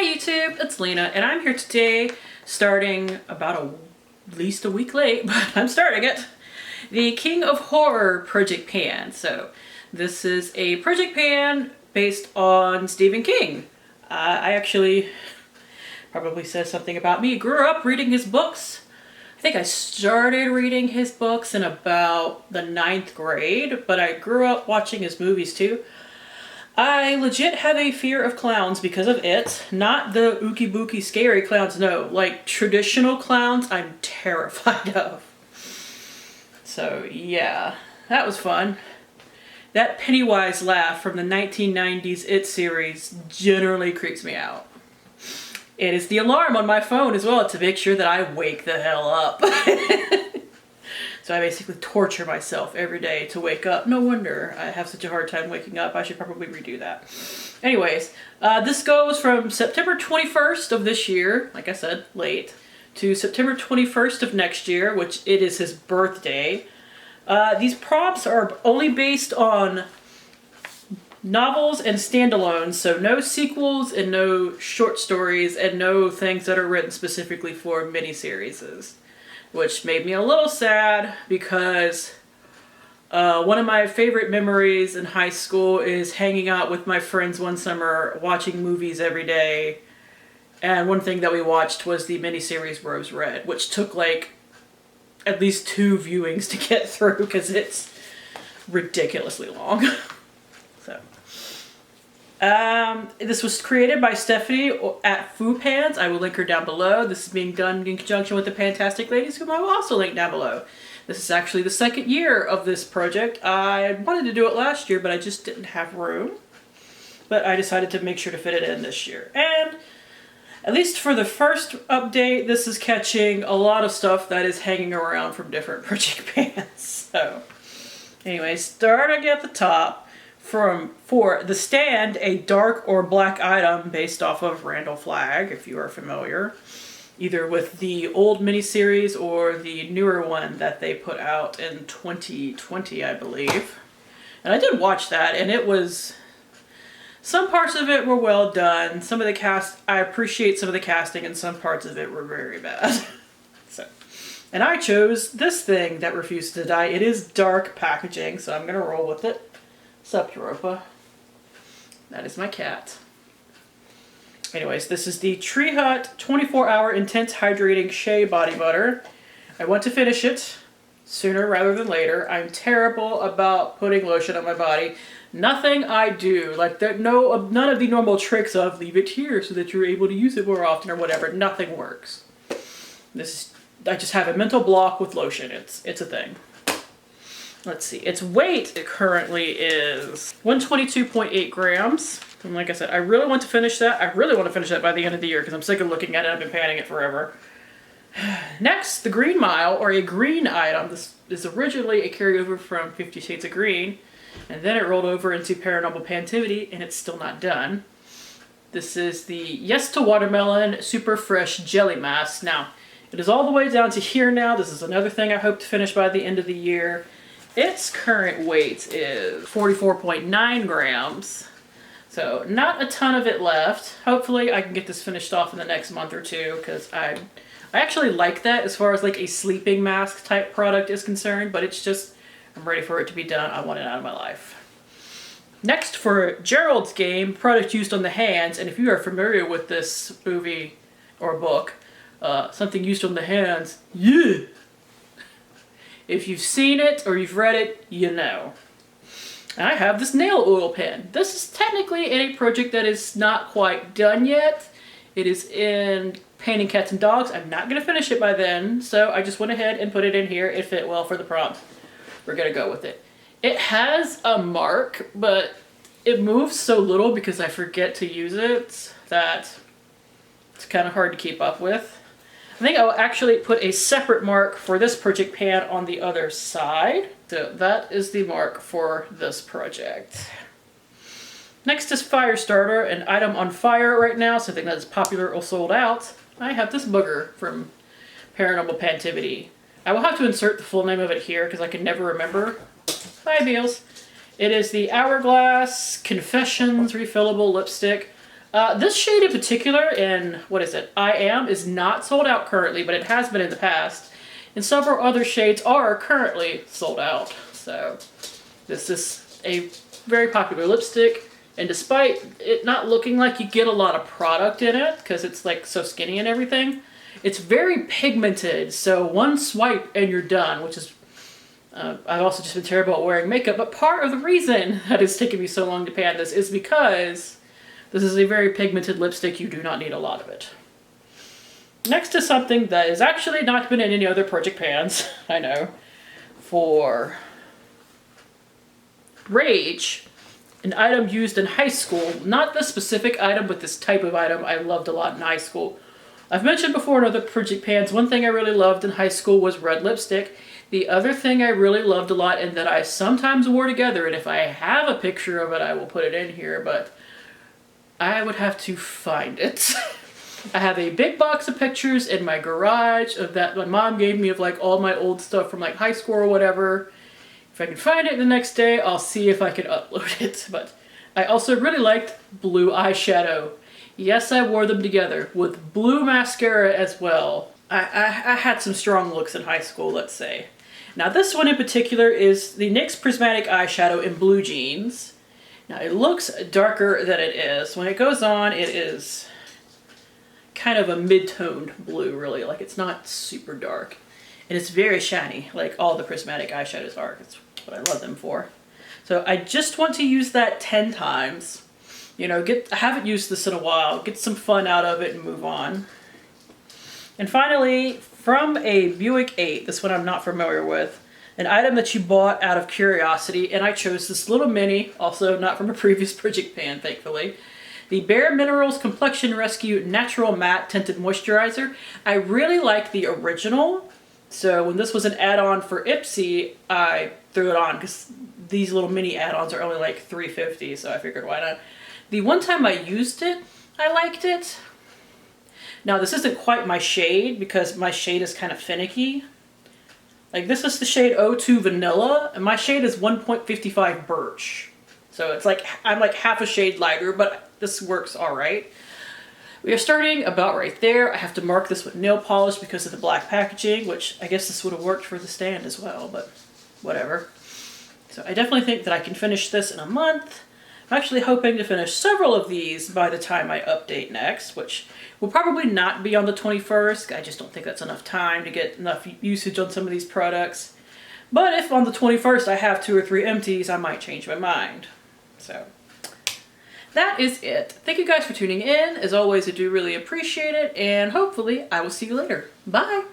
Hi YouTube, it's Lena, and I'm here today starting about at least a week late, but I'm starting it. The King of Horror Project Pan. So this is a Project Pan based on Stephen King. I actually probably says something about me. Grew up reading his books. I think I started reading his books in about the 9th grade, but I grew up watching his movies too. I legit have a fear of clowns because of it. Not the ookie bookie scary clowns, no. Like traditional clowns, I'm terrified of. So yeah, that was fun. That Pennywise laugh from the 1990s It series generally creeps me out. It is the alarm on my phone as well to make sure that I wake the hell up. So I basically torture myself every day to wake up. No wonder I have such a hard time waking up. I should probably redo that. Anyways, this goes from September 21st of this year, like I said, late, to September 21st of next year, which it is his birthday. These prompts are only based on novels and standalones, so no sequels and no short stories and no things that are written specifically for miniseries. Which made me a little sad because one of my favorite memories in high school is hanging out with my friends one summer, watching movies every day. And one thing that we watched was the miniseries Rose Red, which took like at least 2 viewings to get through because it's ridiculously long. This was created by Stephanie at Pans. I will link her down below. This is being done in conjunction with the PANtastic ladies, whom I will also link down below. This is actually the 2nd year of this project. I wanted to do it last year, but I just didn't have room. But I decided to make sure to fit it in this year. And at least for the first update, this is catching a lot of stuff that is hanging around from different Project Pans. So, anyway, starting at the top. For The Stand, a dark or black item based off of Randall Flagg, if you are familiar. Either with the old miniseries or the newer one that they put out in 2020, I believe. And I did watch that, and it was... Some parts of it were well done. Some of the cast... I appreciate some of the casting, and some parts of it were very bad. And I chose this thing that refused to die. It is dark packaging, so I'm going to roll with it. Sup, Europa. That is my cat. Anyways, this is the Tree Hut 24-hour intense hydrating shea body butter. I want to finish it sooner rather than later. I'm terrible about putting lotion on my body. Nothing I do, like none of the normal tricks of leave it here so that you're able to use it more often or whatever. Nothing works. I just have a mental block with lotion. It's a thing. Let's see, its weight currently is 122.8 grams. And like I said, I really want to finish that. I really want to finish that by the end of the year because I'm sick of looking at it. I've been panning it forever. Next, the Green Mile, or a green item. This is originally a carryover from 50 Shades of Green, and then it rolled over into Paranormal Pantivity, and it's still not done. This is the Yes to Watermelon Super Fresh Jelly Mask. Now, it is all the way down to here now. This is another thing I hope to finish by the end of the year. Its current weight is 44.9 grams, so not a ton of it left. Hopefully I can get this finished off in the next month or two, because I actually like that as far as like a sleeping mask type product is concerned, but it's just, I'm ready for it to be done. I want it out of my life. Next, for Gerald's Game, product used on the hands, and if you are familiar with this movie or book, something used on the hands, yeah! If you've seen it or you've read it, you know. I have this nail oil pen. This is technically in a project that is not quite done yet. It is in painting cats and dogs. I'm not going to finish it by then, so I just went ahead and put it in here. It fit well for the prompt. We're going to go with it. It has a mark, but it moves so little because I forget to use it that it's kind of hard to keep up with. I think I'll actually put a separate mark for this project pan on the other side. So that is the mark for this project. Next is Firestarter, an item on fire right now, something that is popular or sold out. I have this booger from Paranormal Pantivity. I will have to insert the full name of it here because I can never remember. Bye, Beals. It is the Hourglass Confessions refillable lipstick. This shade in particular, in, what is it, I Am, is not sold out currently, but it has been in the past. And several other shades are currently sold out. So this is a very popular lipstick. And despite it not looking like you get a lot of product in it, because it's like so skinny and everything, it's very pigmented. So one swipe and you're done, which is, I've also just been terrible at wearing makeup. But part of the reason that it's taken me so long to pan this is because this is a very pigmented lipstick. You do not need a lot of it. Next to something that has actually not been in any other project pans, I know, for Rage, an item used in high school. Not the specific item, but this type of item I loved a lot in high school. I've mentioned before in other project pans, one thing I really loved in high school was red lipstick. The other thing I really loved a lot and that I sometimes wore together, and if I have a picture of it, I will put it in here, but I would have to find it. I have a big box of pictures in my garage of that my mom gave me of like all my old stuff from like high school or whatever. If I can find it the next day, I'll see if I can upload it. But I also really liked blue eyeshadow. Yes, I wore them together with blue mascara as well. I had some strong looks in high school, let's say. Now this one in particular is the NYX Prismatic Eyeshadow in Blue Jeans. Now it looks darker than it is. When it goes on, it is kind of a mid-toned blue, really. Like, it's not super dark. And it's very shiny, like all the prismatic eyeshadows are. That's what I love them for. So I just want to use that 10 times. You know, I haven't used this in a while. Get some fun out of it and move on. And finally, from a Buick 8, this one I'm not familiar with, an item that you bought out of curiosity, and I chose this little mini, also not from a previous project pan, thankfully. The Bare Minerals Complexion Rescue Natural Matte Tinted Moisturizer. I really like the original, so when this was an add-on for Ipsy, I threw it on because these little mini add-ons are only like $3.50, so I figured why not. The one time I used it, I liked it. Now this isn't quite my shade because my shade is kind of finicky. Like this is the shade 02 Vanilla, and my shade is 1.55 Birch. So it's like, I'm like half a shade lighter, but this works all right. We are starting about right there. I have to mark this with nail polish because of the black packaging, which I guess this would have worked for the stand as well, but whatever. So I definitely think that I can finish this in a month. I'm actually hoping to finish several of these by the time I update next, which will probably not be on the 21st. I just don't think that's enough time to get enough usage on some of these products. But if on the 21st I have 2 or 3 empties, I might change my mind. So that is it. Thank you guys for tuning in. As always, I do really appreciate it, and hopefully I will see you later. Bye!